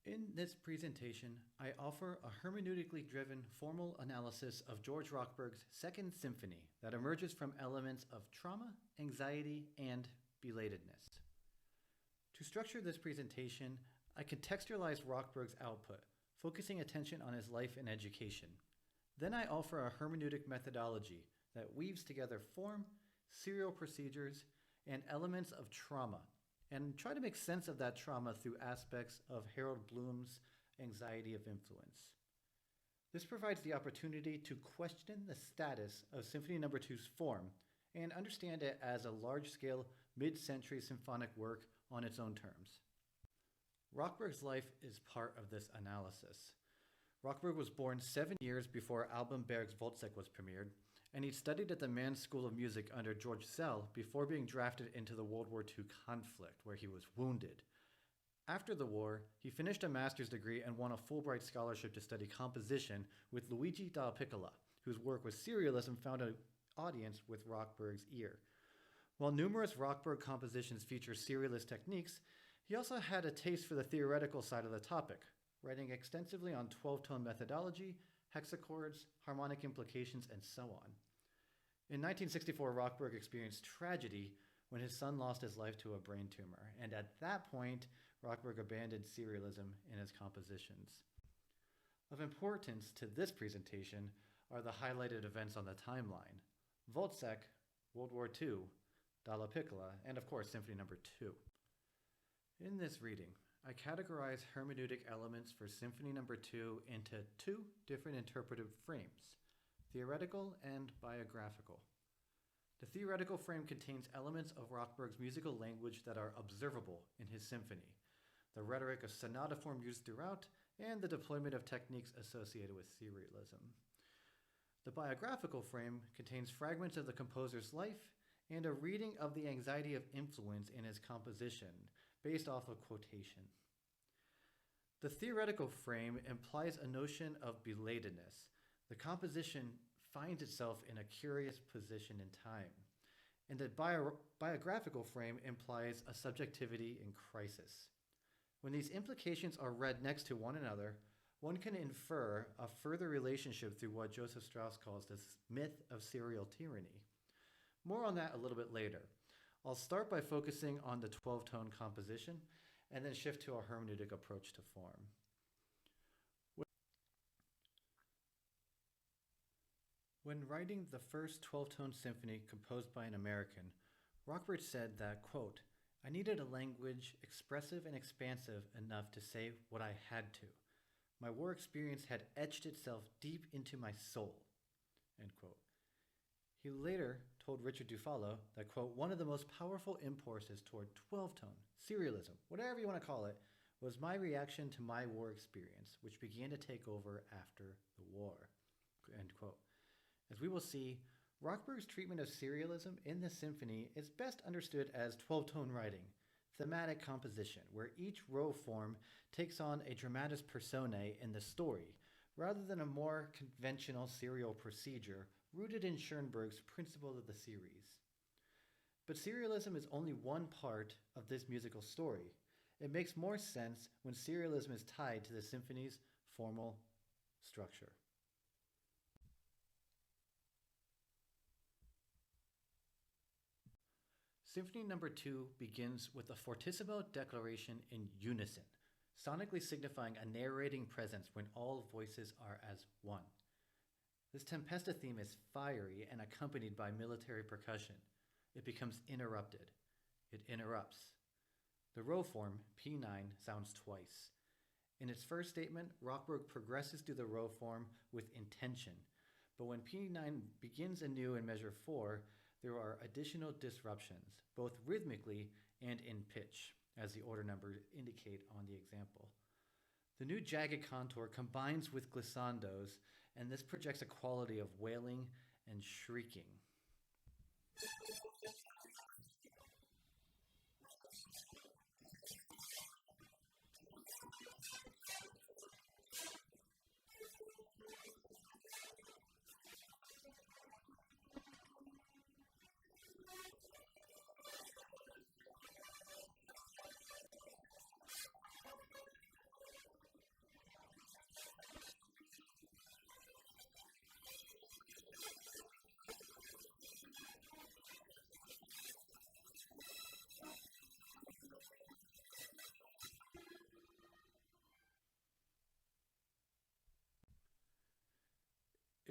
In this presentation, I offer a hermeneutically driven formal analysis of George Rochberg's Second Symphony that emerges from elements of trauma, anxiety, and belatedness. To structure this presentation, I contextualize Rochberg's output, focusing attention on his life and education. Then I offer a hermeneutic methodology that weaves together form, serial procedures, and elements of trauma, and try to make sense of that trauma through aspects of Harold Bloom's anxiety of influence. This provides the opportunity to question the status of Symphony No. 2's form and understand it as a large-scale, mid-century symphonic work on its own terms. Rochberg's life is part of this analysis. Rochberg was born 7 years before Alban Berg's Waltz was premiered, and he studied at the Mann School of Music under George Szell before being drafted into the World War II conflict, where he was wounded. After the war, he finished a master's degree and won a Fulbright scholarship to study composition with Luigi Dalla Piccola, whose work with serialism found an audience with Rochberg's ear. While numerous Rochberg compositions feature serialist techniques, he also had a taste for the theoretical side of the topic, writing extensively on 12-tone methodology, hexachords, harmonic implications, and so on. In 1964, Rochberg experienced tragedy when his son lost his life to a brain tumor, and at that point, Rochberg abandoned serialism in his compositions. Of importance to this presentation are the highlighted events on the timeline: Waltzek, World War II, Dalla Piccola, and of course, Symphony No. 2. In this reading, I categorize hermeneutic elements for Symphony No. 2 into two different interpretive frames: theoretical and biographical. The theoretical frame contains elements of Rochberg's musical language that are observable in his symphony, the rhetoric of sonata form used throughout, and the deployment of techniques associated with serialism. The biographical frame contains fragments of the composer's life and a reading of the anxiety of influence in his composition, based off of quotation. The theoretical frame implies a notion of belatedness. The composition finds itself in a curious position in time. And the biographical frame implies a subjectivity in crisis. When these implications are read next to one another, one can infer a further relationship through what Joseph Strauss calls the myth of serial tyranny. More on that a little bit later. I'll start by focusing on the 12-tone composition and then shift to a hermeneutic approach to form. When writing the first 12-tone symphony composed by an American, Rochberg said that, quote, "I needed a language expressive and expansive enough to say what I had to. My war experience had etched itself deep into my soul," end quote. He later told Richard Dufalo that, quote, "One of the most powerful impulses toward 12-tone, serialism, whatever you want to call it, was my reaction to my war experience, which began to take over after the war," end quote. As we will see, Rochberg's treatment of serialism in this symphony is best understood as 12-tone writing, thematic composition, where each row form takes on a dramatis personae in the story, rather than a more conventional serial procedure rooted in Schoenberg's principle of the series. But serialism is only one part of this musical story. It makes more sense when serialism is tied to the symphony's formal structure. Symphony No. 2 begins with a fortissimo declaration in unison, sonically signifying a narrating presence when all voices are as one. This tempesta theme is fiery and accompanied by military percussion. It becomes interrupted. It interrupts. The row form, P9, sounds twice. In its first statement, Rochberg progresses through the row form with intention, but when P9 begins anew in measure 4, there are additional disruptions, both rhythmically and in pitch, as the order numbers indicate on the example. The new jagged contour combines with glissandos, and this projects a quality of wailing and shrieking.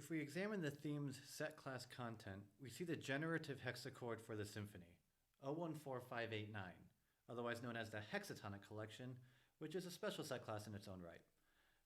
If we examine the theme's set class content, we see the generative hexachord for the symphony, 014589, otherwise known as the hexatonic collection, which is a special set class in its own right.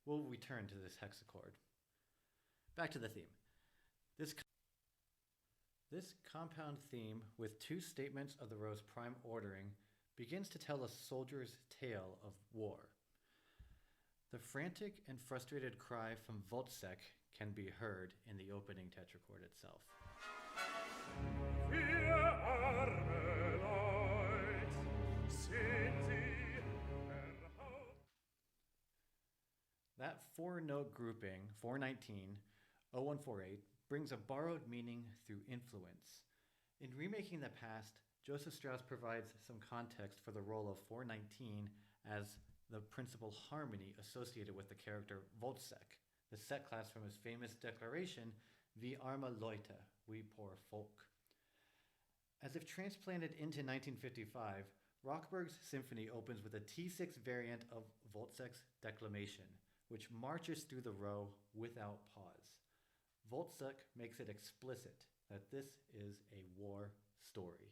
We'll return to this hexachord. Back to the theme. This compound theme with two statements of the row's prime ordering begins to tell a soldier's tale of war. The frantic and frustrated cry from Wozzeck can be heard in the opening tetrachord itself. That four-note grouping, 419, 0148, brings a borrowed meaning through influence. In remaking the past, Joseph Strauss provides some context for the role of 419 as the principal harmony associated with the character Wozzeck, the set class from his famous declaration, "Wir arme Leute," we poor folk. As if transplanted into 1955, Rochberg's symphony opens with a T6 variant of Wozzeck's declamation, which marches through the row without pause. Wozzeck makes it explicit that this is a war story.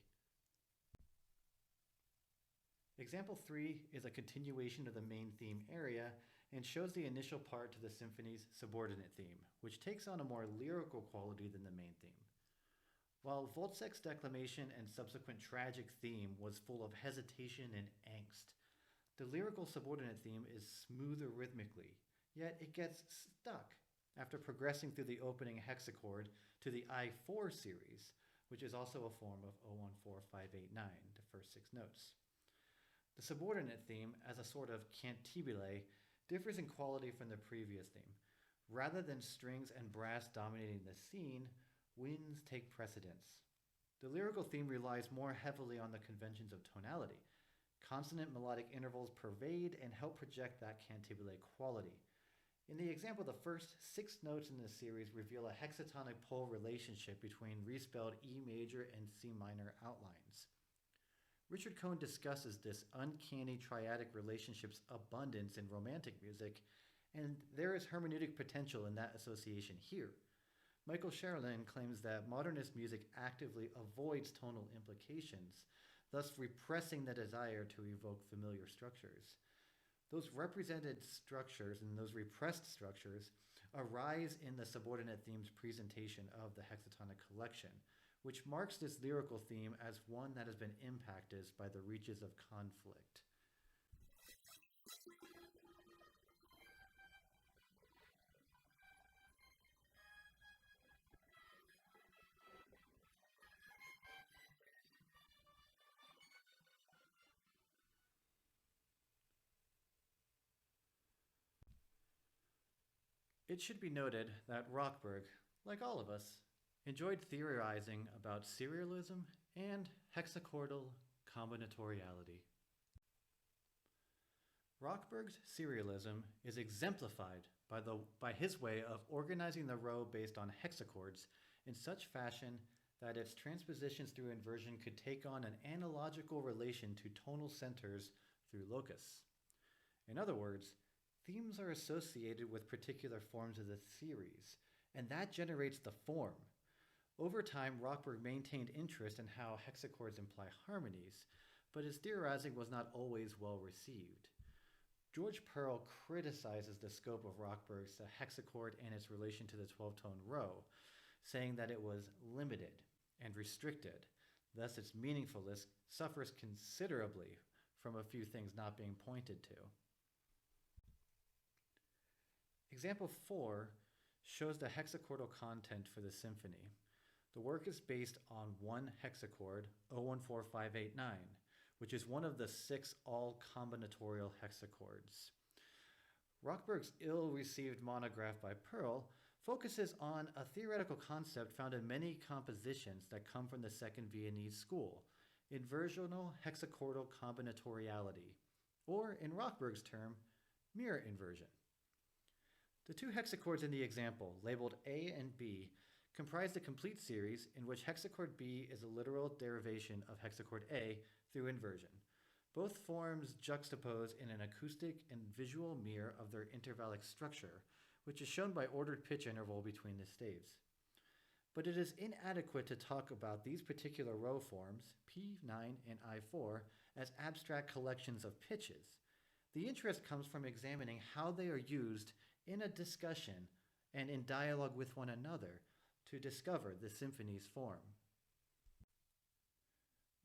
Example 3 is a continuation of the main theme area and shows the initial part to the symphony's subordinate theme, which takes on a more lyrical quality than the main theme. While Wozzeck's declamation and subsequent tragic theme was full of hesitation and angst, the lyrical subordinate theme is smoother rhythmically, yet it gets stuck after progressing through the opening hexachord to the I4 series, which is also a form of 014589, the first 6 notes. The subordinate theme, as a sort of cantabile, differs in quality from the previous theme. Rather than strings and brass dominating the scene, winds take precedence. The lyrical theme relies more heavily on the conventions of tonality. Consonant melodic intervals pervade and help project that cantabile quality. In the example, the first 6 notes in this series reveal a hexatonic pole relationship between respelled E major and C minor outlines. Richard Cohn discusses this uncanny triadic relationship's abundance in Romantic music, and there is hermeneutic potential in that association here. Michael Sherlin claims that modernist music actively avoids tonal implications, thus repressing the desire to evoke familiar structures. Those represented structures and those repressed structures arise in the subordinate theme's presentation of the hexatonic collection, which marks this lyrical theme as one that has been impacted by the reaches of conflict. It should be noted that Rochberg, like all of us, enjoyed theorizing about serialism and hexachordal combinatoriality. Rochberg's serialism is exemplified by his way of organizing the row based on hexachords in such fashion that its transpositions through inversion could take on an analogical relation to tonal centers through locus. In other words, themes are associated with particular forms of the series, and that generates the form. Over time, Rochberg maintained interest in how hexachords imply harmonies, but his theorizing was not always well received. George Pearl criticizes the scope of Rochberg's hexachord and its relation to the 12-tone row, saying that it was limited and restricted. Thus, its meaningfulness suffers considerably from a few things not being pointed to. Example 4 shows the hexachordal content for the symphony. The work is based on one hexachord, 014589, which is one of the 6 all-combinatorial hexachords. Rochberg's ill-received monograph by Pearl focuses on a theoretical concept found in many compositions that come from the Second Viennese School, inversional hexachordal combinatoriality, or in Rochberg's term, mirror inversion. The 2 hexachords in the example, labeled A and B, comprise the complete series in which hexachord B is a literal derivation of hexachord A through inversion. Both forms juxtapose in an acoustic and visual mirror of their intervallic structure, which is shown by ordered pitch interval between the staves. But it is inadequate to talk about these particular row forms, P9 and I4, as abstract collections of pitches. The interest comes from examining how they are used in a discussion and in dialogue with one another to discover the symphony's form.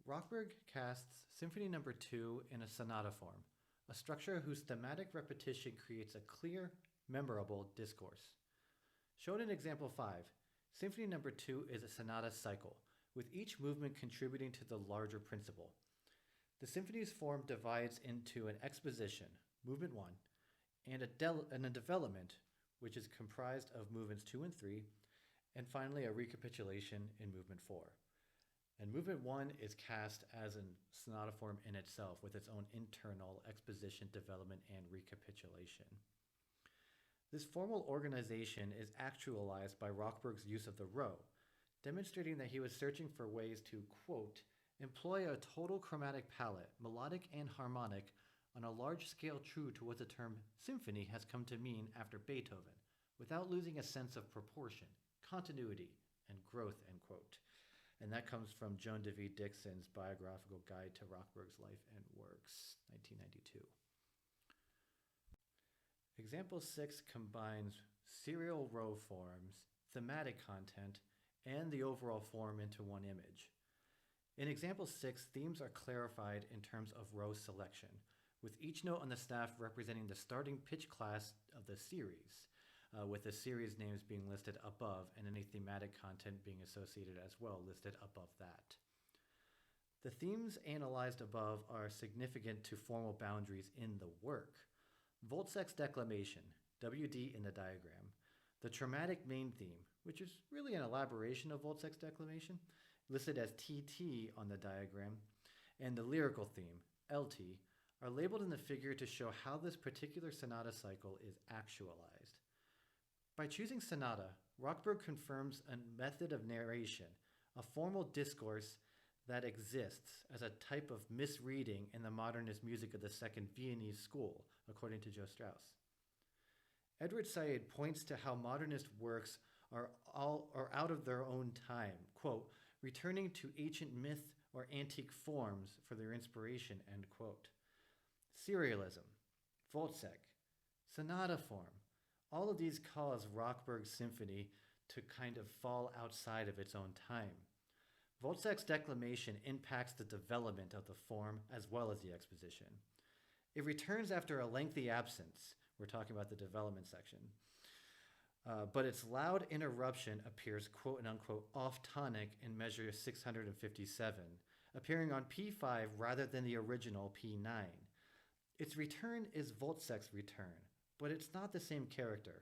Rochberg casts Symphony No. 2 in a sonata form, a structure whose thematic repetition creates a clear, memorable discourse. Shown in example 5, Symphony No. 2 is a sonata cycle, with each movement contributing to the larger principle. The symphony's form divides into an exposition, movement 1, and a development, which is comprised of movements 2 and 3, and finally a recapitulation in movement 4. And movement 1 is cast as a sonata form in itself, with its own internal exposition, development, and recapitulation. This formal organization is actualized by Rochberg's use of the row, demonstrating that he was searching for ways to, quote, employ a total chromatic palette, melodic and harmonic, on a large scale true to what the term symphony has come to mean after Beethoven, without losing a sense of proportion, continuity, and growth, end quote. And that comes from Joan DeVee Dixon's Biographical Guide to Rochberg's Life and Works, 1992. Example 6 combines serial row forms, thematic content, and the overall form into one image. In example 6, themes are clarified in terms of row selection, with each note on the staff representing the starting pitch class of the series, with the series names being listed above and any thematic content being associated as well listed above that. The themes analyzed above are significant to formal boundaries in the work. Wozzeck's declamation, WD in the diagram, the traumatic main theme, which is really an elaboration of Wozzeck's declamation, listed as TT on the diagram, and the lyrical theme, LT, are labeled in the figure to show how this particular sonata cycle is actualized. By choosing sonata, Rochberg confirms a method of narration, a formal discourse that exists as a type of misreading in the modernist music of the Second Viennese School, according to Joe Strauss. Edward Said points to how modernist works are out of their own time, quote, returning to ancient myth or antique forms for their inspiration, end quote. Serialism, Wozzeck, sonata form, all of these cause Rochberg's symphony to kind of fall outside of its own time. Wozzeck's declamation impacts the development of the form as well as the exposition. It returns after a lengthy absence. We're talking about the development section. But its loud interruption appears quote and unquote off tonic in measure 657, appearing on P5 rather than the original P9. Its return is Wozzeck's return, but it's not the same character.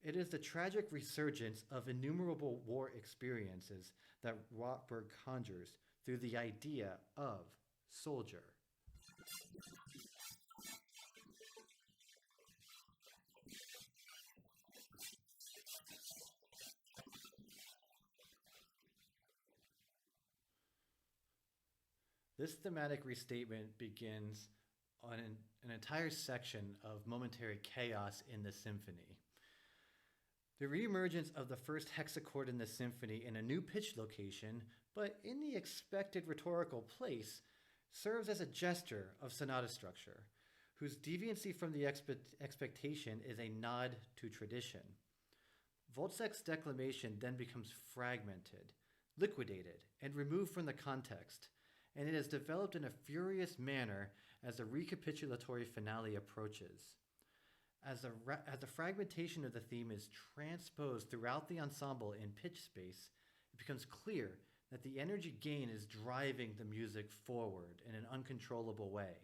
It is the tragic resurgence of innumerable war experiences that Rochberg conjures through the idea of soldier. This thematic restatement begins on an entire section of momentary chaos in the symphony. The reemergence of the first hexachord in the symphony in a new pitch location, but in the expected rhetorical place, serves as a gesture of sonata structure, whose deviancy from the expectation is a nod to tradition. Wozzeck's declamation then becomes fragmented, liquidated, and removed from the context, and it is developed in a furious manner as the recapitulatory finale approaches. As the fragmentation of the theme is transposed throughout the ensemble in pitch space, it becomes clear that the energy gain is driving the music forward in an uncontrollable way.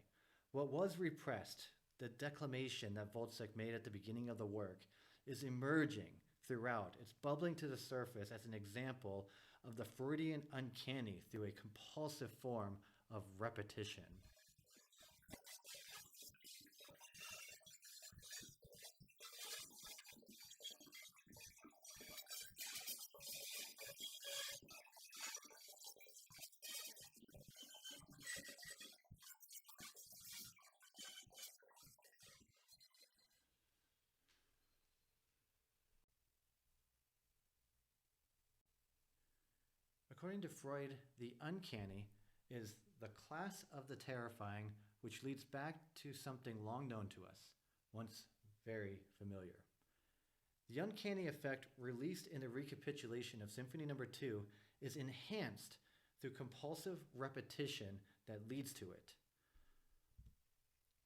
What was repressed, the declamation that Wozzeck made at the beginning of the work, is emerging throughout. It's bubbling to the surface as an example of the Freudian uncanny through a compulsive form of repetition. According to Freud, the uncanny is the class of the terrifying which leads back to something long known to us, once very familiar. The uncanny effect released in the recapitulation of Symphony No. 2 is enhanced through compulsive repetition that leads to it.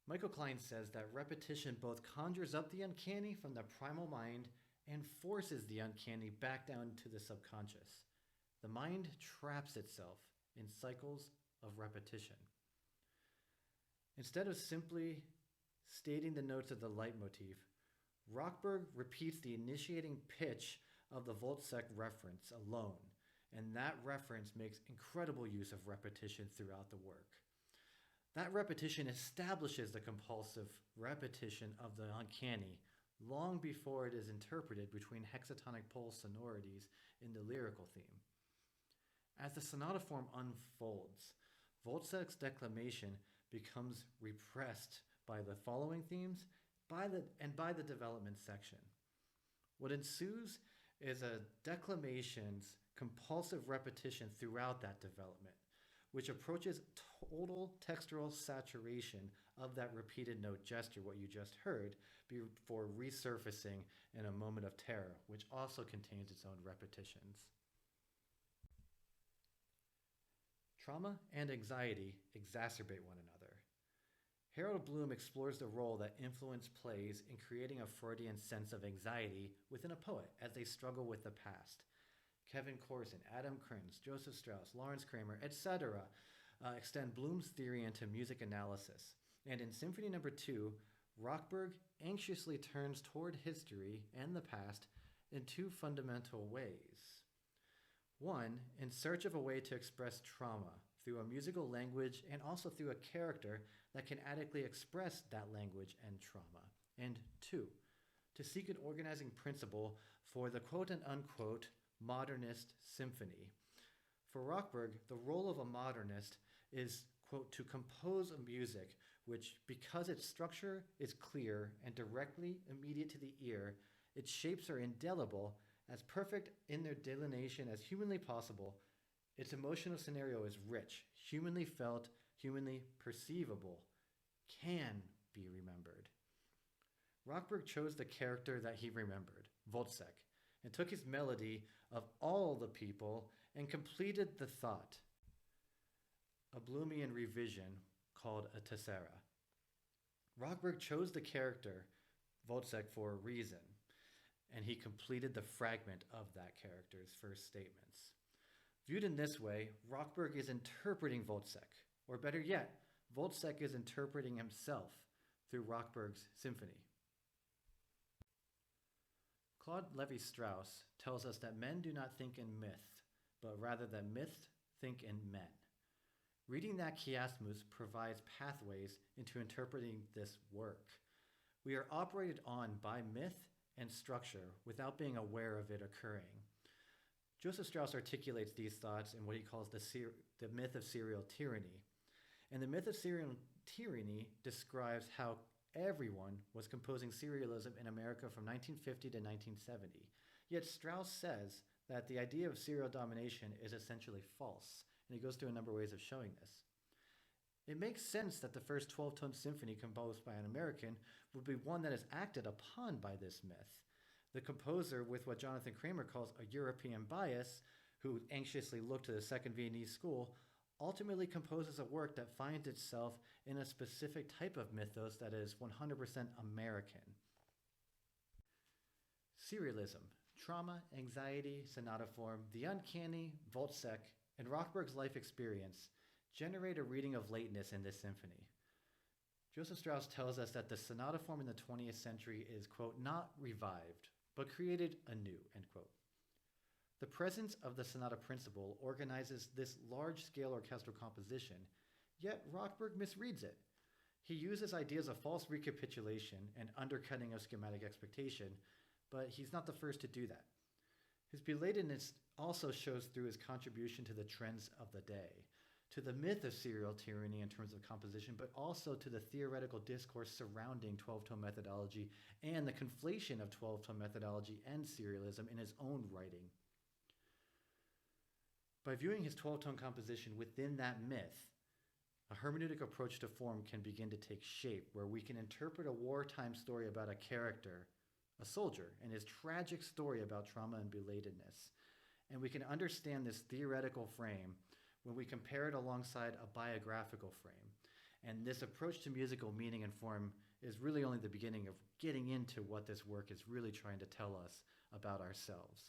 Michael Klein says that repetition both conjures up the uncanny from the primal mind and forces the uncanny back down to the subconscious. The mind traps itself in cycles of repetition. Instead of simply stating the notes of the leitmotif, Rochberg repeats the initiating pitch of the Voltsek reference alone, and that reference makes incredible use of repetition throughout the work. That repetition establishes the compulsive repetition of the uncanny long before it is interpreted between hexatonic pulse sonorities in the lyrical theme. As the sonata form unfolds, Voltsek's declamation becomes repressed by the following themes by the development section. What ensues is a declamation's compulsive repetition throughout that development, which approaches total textural saturation of that repeated note gesture, what you just heard, before resurfacing in a moment of terror, which also contains its own repetitions. Trauma and anxiety exacerbate one another. Harold Bloom explores the role that influence plays in creating a Freudian sense of anxiety within a poet as they struggle with the past. Kevin Corson, Adam Krins, Joseph Strauss, Lawrence Kramer, etc. Extend Bloom's theory into music analysis. And in Symphony No. 2, Rochberg anxiously turns toward history and the past in two fundamental ways. One, in search of a way to express trauma through a musical language and also through a character that can adequately express that language and trauma. And two, to seek an organizing principle for the quote and unquote modernist symphony. For Rochberg, the role of a modernist is, quote, to compose a music which, because its structure is clear and directly immediate to the ear, its shapes are indelible, as perfect in their delineation as humanly possible, its emotional scenario is rich, humanly felt, humanly perceivable, can be remembered. Rochberg chose the character that he remembered, Voltsek, and took his melody of all the people and completed the thought, a Bloomian revision called a tessera. Rochberg chose the character, Voltsek, for a reason, and he completed the fragment of that character's first statements. Viewed in this way, Rochberg is interpreting Voltsek, or better yet, Voltsek is interpreting himself through Rochberg's symphony. Claude Lévi-Strauss tells us that men do not think in myth, but rather that myths think in men. Reading that chiasmus provides pathways into interpreting this work. We are operated on by myth and structure without being aware of it occurring. Joseph Strauss articulates these thoughts in what he calls the myth of serial tyranny. And the myth of serial tyranny describes how everyone was composing serialism in America from 1950 to 1970. Yet Strauss says that the idea of serial domination is essentially false, and he goes through a number of ways of showing this. It makes sense that the first 12-tone symphony composed by an American would be one that is acted upon by this myth. The composer, with what Jonathan Kramer calls a European bias, who anxiously looked to the Second Viennese School, ultimately composes a work that finds itself in a specific type of mythos that is 100% American. Serialism, trauma, anxiety, sonata form, the uncanny, Voltsek, and Rochberg's life experience generate a reading of lateness in this symphony. Joseph Strauss tells us that the sonata form in the 20th century is, quote, not revived, but created anew, end quote. The presence of the sonata principle organizes this large-scale orchestral composition, yet Rochberg misreads it. He uses ideas of false recapitulation and undercutting of schematic expectation, but he's not the first to do that. His belatedness also shows through his contribution to the trends of the day, to the myth of serial tyranny in terms of composition, but also to the theoretical discourse surrounding 12-tone methodology and the conflation of 12-tone methodology and serialism in his own writing. By viewing his 12-tone composition within that myth, a hermeneutic approach to form can begin to take shape, where we can interpret a wartime story about a character, a soldier, and his tragic story about trauma and belatedness. And we can understand this theoretical frame when we compare it alongside a biographical frame. And this approach to musical meaning and form is really only the beginning of getting into what this work is really trying to tell us about ourselves.